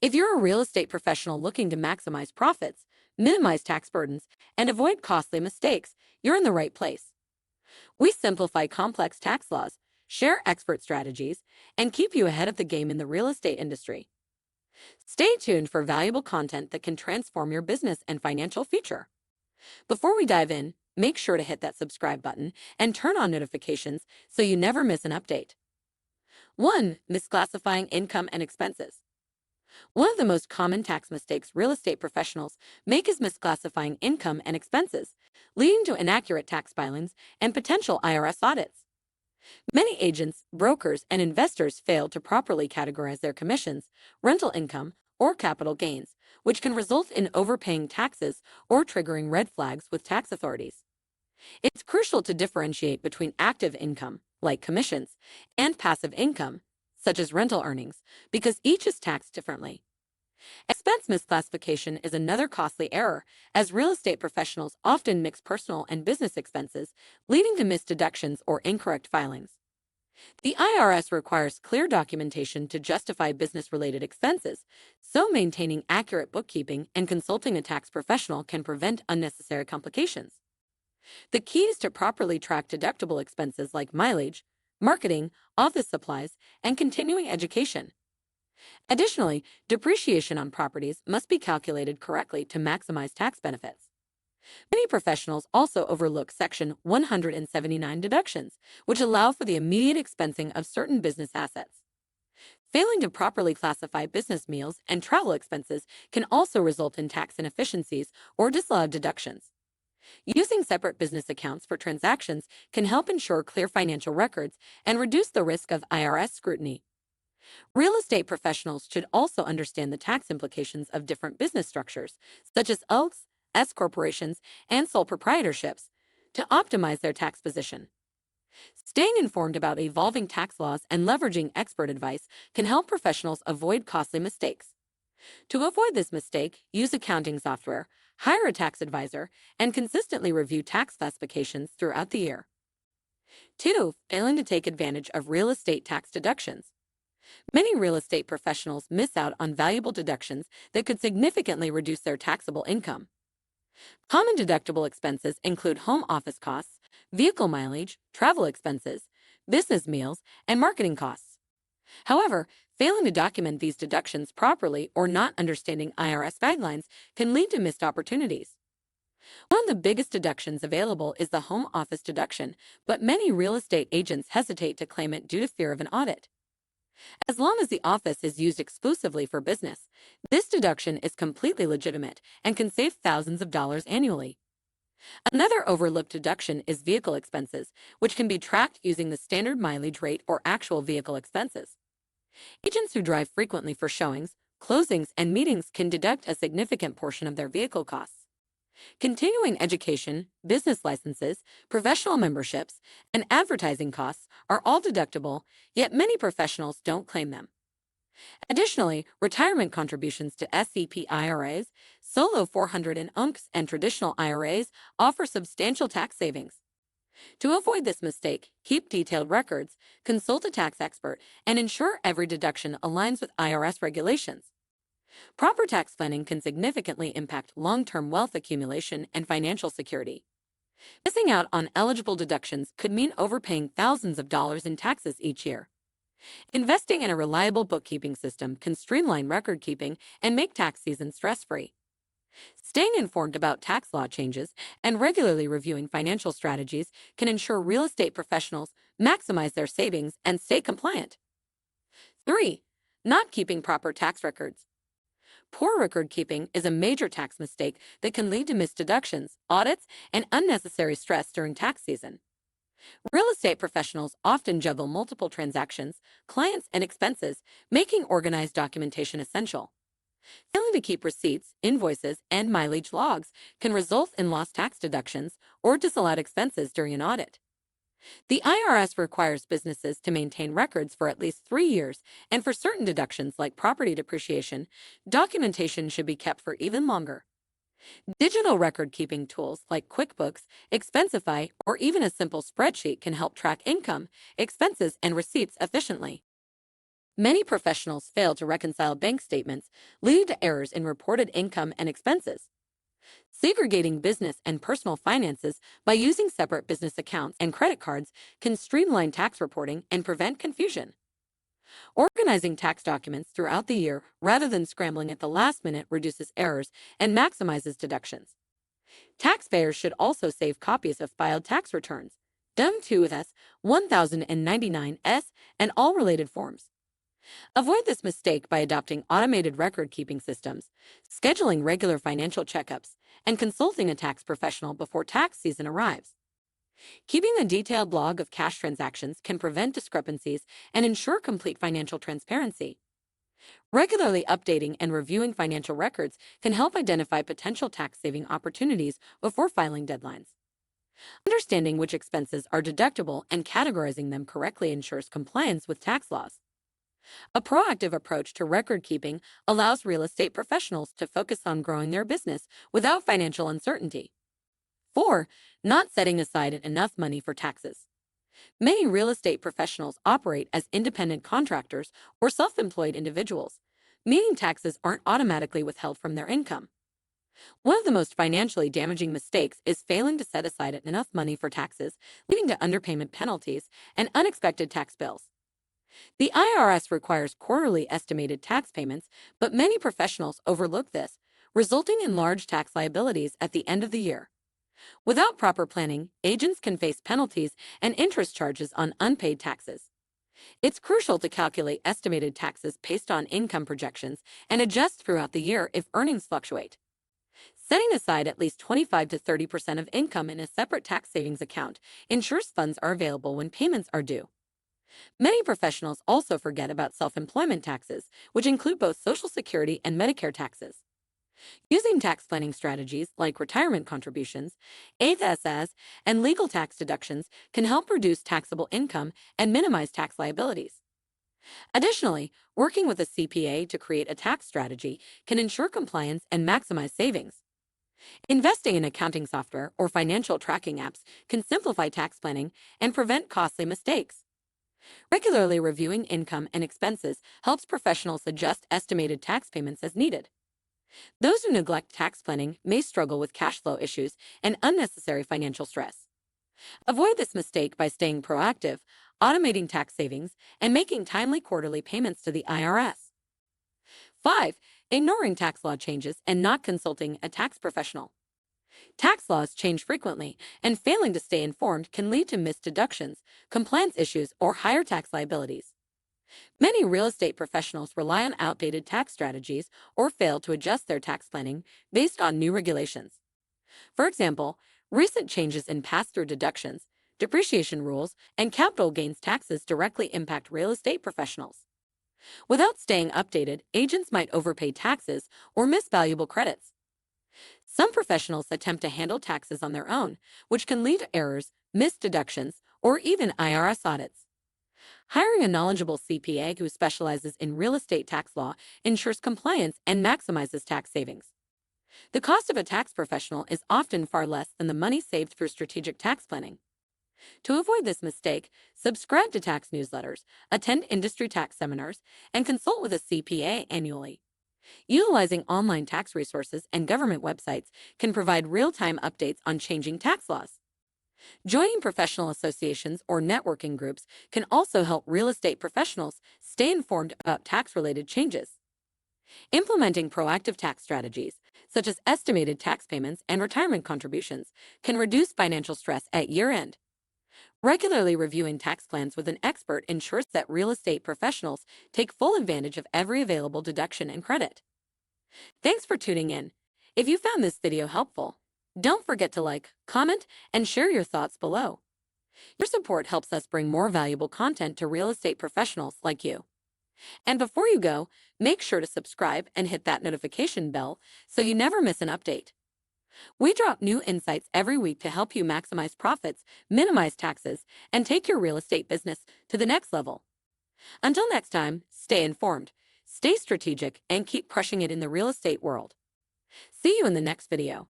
If you're a real estate professional looking to maximize profits, minimize tax burdens, and avoid costly mistakes, you're in the right place. We simplify complex tax laws, share expert strategies, and keep you ahead of the game in the real estate industry. Stay tuned for valuable content that can transform your business and financial future. Before we dive in, make sure to hit that subscribe button and turn on notifications so you never miss an update. 1. Misclassifying income and expenses. One of the most common tax mistakes real estate professionals make is misclassifying income and expenses, leading to inaccurate tax filings and potential IRS audits. Many agents, brokers, and investors fail to properly categorize their commissions, rental income, or capital gains, which can result in overpaying taxes or triggering red flags with tax authorities. It's crucial to differentiate between active income, like commissions, and passive income, such as rental earnings, because each is taxed differently. Expense misclassification is another costly error, as real estate professionals often mix personal and business expenses, leading to missed deductions or incorrect filings. The IRS requires clear documentation to justify business-related expenses, so maintaining accurate bookkeeping and consulting a tax professional can prevent unnecessary complications. The key is to properly track deductible expenses like mileage, marketing, office supplies, and continuing education. Additionally, depreciation on properties must be calculated correctly to maximize tax benefits. Many professionals also overlook Section 179 deductions, which allow for the immediate expensing of certain business assets. Failing to properly classify business meals and travel expenses can also result in tax inefficiencies or disallowed deductions. Using separate business accounts for transactions can help ensure clear financial records and reduce the risk of IRS scrutiny. Real estate professionals should also understand the tax implications of different business structures, such as OATs, S corporations, and sole proprietorships, to optimize their tax position. Staying informed about evolving tax laws and leveraging expert advice can help professionals avoid costly mistakes. To avoid this mistake, use accounting software, hire a tax advisor, and consistently review tax classifications throughout the year. 2. Failing to take advantage of real estate tax deductions. Many real estate professionals miss out on valuable deductions that could significantly reduce their taxable income. Common deductible expenses include home office costs, vehicle mileage, travel expenses, business meals, and marketing costs. However, failing to document these deductions properly or not understanding IRS guidelines can lead to missed opportunities. One of the biggest deductions available is the home office deduction, but many real estate agents hesitate to claim it due to fear of an audit. As long as the office is used exclusively for business, this deduction is completely legitimate and can save thousands of dollars annually. Another overlooked deduction is vehicle expenses, which can be tracked using the standard mileage rate or actual vehicle expenses. Agents who drive frequently for showings, closings, and meetings can deduct a significant portion of their vehicle costs. Continuing education, business licenses, professional memberships, and advertising costs are all deductible, yet many professionals don't claim them. Additionally, retirement contributions to SEP IRAs, solo 400 and UNCs, and traditional IRAs offer substantial tax savings. To avoid this mistake, keep detailed records, consult a tax expert, and ensure every deduction aligns with IRS regulations. Proper tax planning can significantly impact long-term wealth accumulation and financial security. Missing out on eligible deductions could mean overpaying thousands of dollars in taxes each year. Investing in a reliable bookkeeping system can streamline record keeping and make tax season stress-free. Staying informed about tax law changes and regularly reviewing financial strategies can ensure real estate professionals maximize their savings and stay compliant. 3. Not keeping proper tax records. Poor record keeping is a major tax mistake that can lead to missed deductions, audits, and unnecessary stress during tax season. Real estate professionals often juggle multiple transactions, clients, and expenses, making organized documentation essential. Failing to keep receipts, invoices, and mileage logs can result in lost tax deductions or disallowed expenses during an audit. The IRS requires businesses to maintain records for at least 3 years, and for certain deductions like property depreciation, documentation should be kept for even longer. Digital record-keeping tools like QuickBooks, Expensify, or even a simple spreadsheet can help track income, expenses, and receipts efficiently. Many professionals fail to reconcile bank statements, leading to errors in reported income and expenses. Segregating business and personal finances by using separate business accounts and credit cards can streamline tax reporting and prevent confusion. Organizing tax documents throughout the year rather than scrambling at the last minute reduces errors and maximizes deductions. Taxpayers should also save copies of filed tax returns, W-2s, 1099-S, and all related forms. Avoid this mistake by adopting automated record-keeping systems, scheduling regular financial checkups, and consulting a tax professional before tax season arrives. Keeping a detailed log of cash transactions can prevent discrepancies and ensure complete financial transparency. Regularly updating and reviewing financial records can help identify potential tax-saving opportunities before filing deadlines. Understanding which expenses are deductible and categorizing them correctly ensures compliance with tax laws. A proactive approach to record-keeping allows real estate professionals to focus on growing their business without financial uncertainty. 4. Not setting aside enough money for taxes. Many real estate professionals operate as independent contractors or self-employed individuals, meaning taxes aren't automatically withheld from their income. One of the most financially damaging mistakes is failing to set aside enough money for taxes, leading to underpayment penalties and unexpected tax bills. The IRS requires quarterly estimated tax payments, but many professionals overlook this, resulting in large tax liabilities at the end of the year. Without proper planning, agents can face penalties and interest charges on unpaid taxes. It's crucial to calculate estimated taxes based on income projections and adjust throughout the year if earnings fluctuate. Setting aside at least 25 to 30% of income in a separate tax savings account ensures funds are available when payments are due. Many professionals also forget about self-employment taxes, which include both Social Security and Medicare taxes. Using tax planning strategies like retirement contributions, IRS, and legal tax deductions can help reduce taxable income and minimize tax liabilities. Additionally, working with a CPA to create a tax strategy can ensure compliance and maximize savings. Investing in accounting software or financial tracking apps can simplify tax planning and prevent costly mistakes. Regularly reviewing income and expenses helps professionals adjust estimated tax payments as needed. Those who neglect tax planning may struggle with cash flow issues and unnecessary financial stress. Avoid this mistake by staying proactive, automating tax savings, and making timely quarterly payments to the IRS. 5. Ignoring tax law changes and not consulting a tax professional. Tax laws change frequently, and failing to stay informed can lead to missed deductions, compliance issues, or higher tax liabilities. Many real estate professionals rely on outdated tax strategies or fail to adjust their tax planning based on new regulations. For example, recent changes in pass-through deductions, depreciation rules, and capital gains taxes directly impact real estate professionals. Without staying updated, agents might overpay taxes or miss valuable credits. Some professionals attempt to handle taxes on their own, which can lead to errors, missed deductions, or even IRS audits. Hiring a knowledgeable CPA who specializes in real estate tax law ensures compliance and maximizes tax savings. The cost of a tax professional is often far less than the money saved through strategic tax planning. To avoid this mistake, subscribe to tax newsletters, attend industry tax seminars, and consult with a CPA annually. Utilizing online tax resources and government websites can provide real-time updates on changing tax laws. Joining professional associations or networking groups can also help real estate professionals stay informed about tax-related changes. Implementing proactive tax strategies, such as estimated tax payments and retirement contributions, can reduce financial stress at year-end. Regularly reviewing tax plans with an expert ensures that real estate professionals take full advantage of every available deduction and credit. Thanks for tuning in. If you found this video helpful, don't forget to like, comment, and share your thoughts below. Your support helps us bring more valuable content to real estate professionals like you. And before you go, make sure to subscribe and hit that notification bell so you never miss an update. We drop new insights every week to help you maximize profits, minimize taxes, and take your real estate business to the next level. Until next time, stay informed, stay strategic, and keep crushing it in the real estate world. See you in the next video.